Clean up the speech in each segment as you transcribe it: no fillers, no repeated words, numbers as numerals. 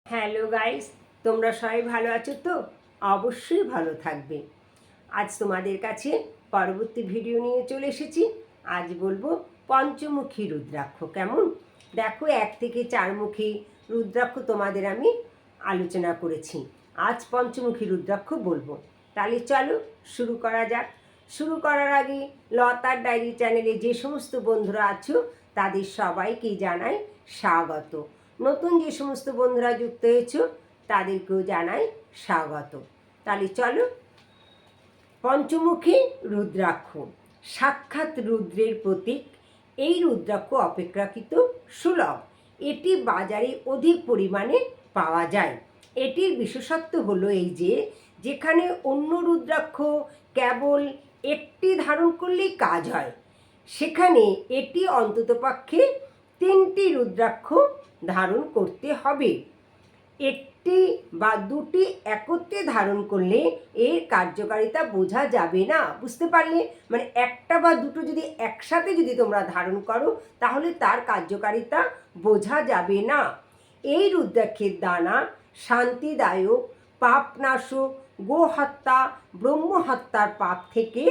Hello guys, তোমরা সবাই ভালো আছো তো? অবশ্যই ভালো থাকবে। আজ তোমাদের কাছে পরবর্তী ভিডিও নিয়ে চলে এসেছি। আজ বলবো পঞ্চমুখী রুদ্রাক্ষ কেমন। দেখো, 1 থেকে 4 মুখী রুদ্রাক্ষ তোমাদের আমি আলোচনা করেছি। আজ পঞ্চমুখী রুদ্রাক্ষ বলবো। তাহলে চলো শুরু করা যাক। শুরু করার আগে লতার ডায়েরি চ্যানেলে যে সমস্ত বন্ধুরা আছো তাদের সবাইকেই জানাই স্বাগত। নতুন যে সমস্ত বন্ধুরা যুক্ত হয়েছ তাদেরকেও জানাই স্বাগত। তাহলে চলো, পঞ্চমুখী রুদ্রাক্ষ সাক্ষাৎ রুদ্রের প্রতীক। এই রুদ্রাক্ষ অপেক্ষাকৃত সুলভ। এটি বাজারে অধিক পরিমাণে পাওয়া যায়। এটির বিশেষত্ব হলো এই যে, যেখানে অন্য রুদ্রাক্ষ কেবল একটি ধারণ করলেই কাজ হয়, সেখানে এটি অন্ততপক্ষে 3টি রুদ্রাক্ষ ধারণ করতে হবে। একটি বা দুটি একত্রে ধারণ করলে এর কার্যকারিতা বোঝা যাবে না। বুঝতে পারলে? মানে একটা বা দুটো যদি একসাথে যদি তোমরা ধারণ করো তাহলে তার কার্যকারিতা বোঝা যাবে না। এই রুদ্রাক্ষের দানা শান্তিদায়ক, পাপনাশক, গোহত্যা, ব্রহ্মহত্যার পাপ থেকে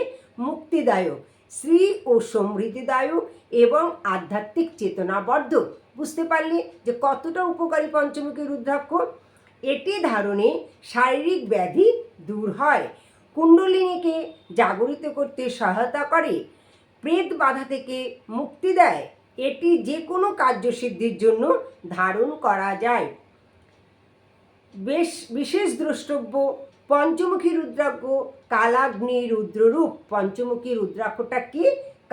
মুক্তিদায়ক, শ্রী ও সমৃদ্ধিদায়ক এবং আধ্যাত্মিক চেতনাবর্ধক। বুঝতে পারলে যে কতটা উপকারী পঞ্চমুখী রুদ্রাক্ষ? এটি ধারণে শারীরিক ব্যাধি দূর হয়, কুণ্ডলিনীকে জাগরিত করতে সহায়তা করে, প্রেত বাধা থেকে মুক্তি দেয়। এটি যে কোনো কার্যসিদ্ধির জন্য ধারণ করা যায়। বিশেষ দ্রষ্টব্য, পঞ্চমুখী রুদ্রাক্ষ কালাগ্নি রুদ্ররূপ। পঞ্চমুখী রুদ্রাক্ষটা কি?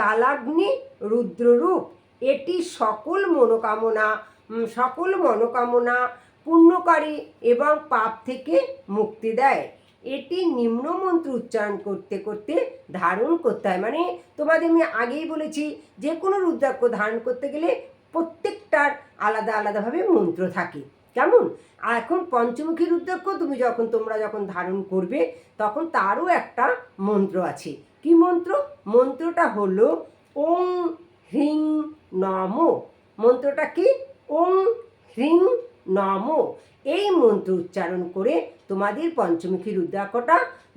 কালাগ্নি রুদ্ররূপ। এটি সকল মনোকামনা পূর্ণকারী এবং পাপ থেকে মুক্তি দেয়। এটি নিম্ন মন্ত্র উচ্চারণ করতে করতে ধারণ করতে হয়। মানে তোমাদের আমি আগেই বলেছি, যে কোনো রুদ্রাক্ষ ধারণ করতে গেলে প্রত্যেকটার আলাদা আলাদাভাবে মন্ত্র থাকে। কেমন? আর এখন পঞ্চমুখী রুদ্রাক্ষ তোমরা যখন ধারণ করবে তখন তারও একটা মন্ত্র আছে। কি মন্ত্র? মন্ত্রটা হলো ওং হ্রিং নমো। মন্ত্রটা কি? ওং হ্রিং নমো। এই মন্ত্র উচ্চারণ করে তোমাদের পঞ্চমুখী রুদ্রাক্ষটা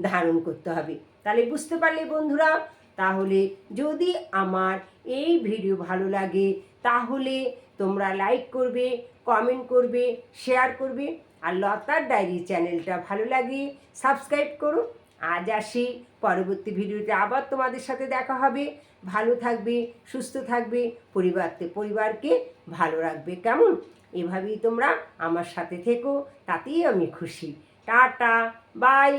ধারণ করতে হবে। তাহলে বুঝতে পারলে বন্ধুরা? তাহলে যদি আমার এই ভিডিও ভালো লাগে তাহলে তোমরা লাইক করবে, কমেন্ট করবে, শেয়ার করবে। আর লতার ডায়েরি চ্যানেলটা ভালো লাগে সাবস্ক্রাইব করো। আজ আসি, পরবর্তী ভিডিওতে আবার তোমাদের সাথে দেখা হবে। ভালো থাকবে, সুস্থ থাকবে, পরিবারকে ভালো রাখবে। কেমন? এভাবেই তোমরা আমার সাথে থেকো, তাতেই আমি খুশি। Tata, by.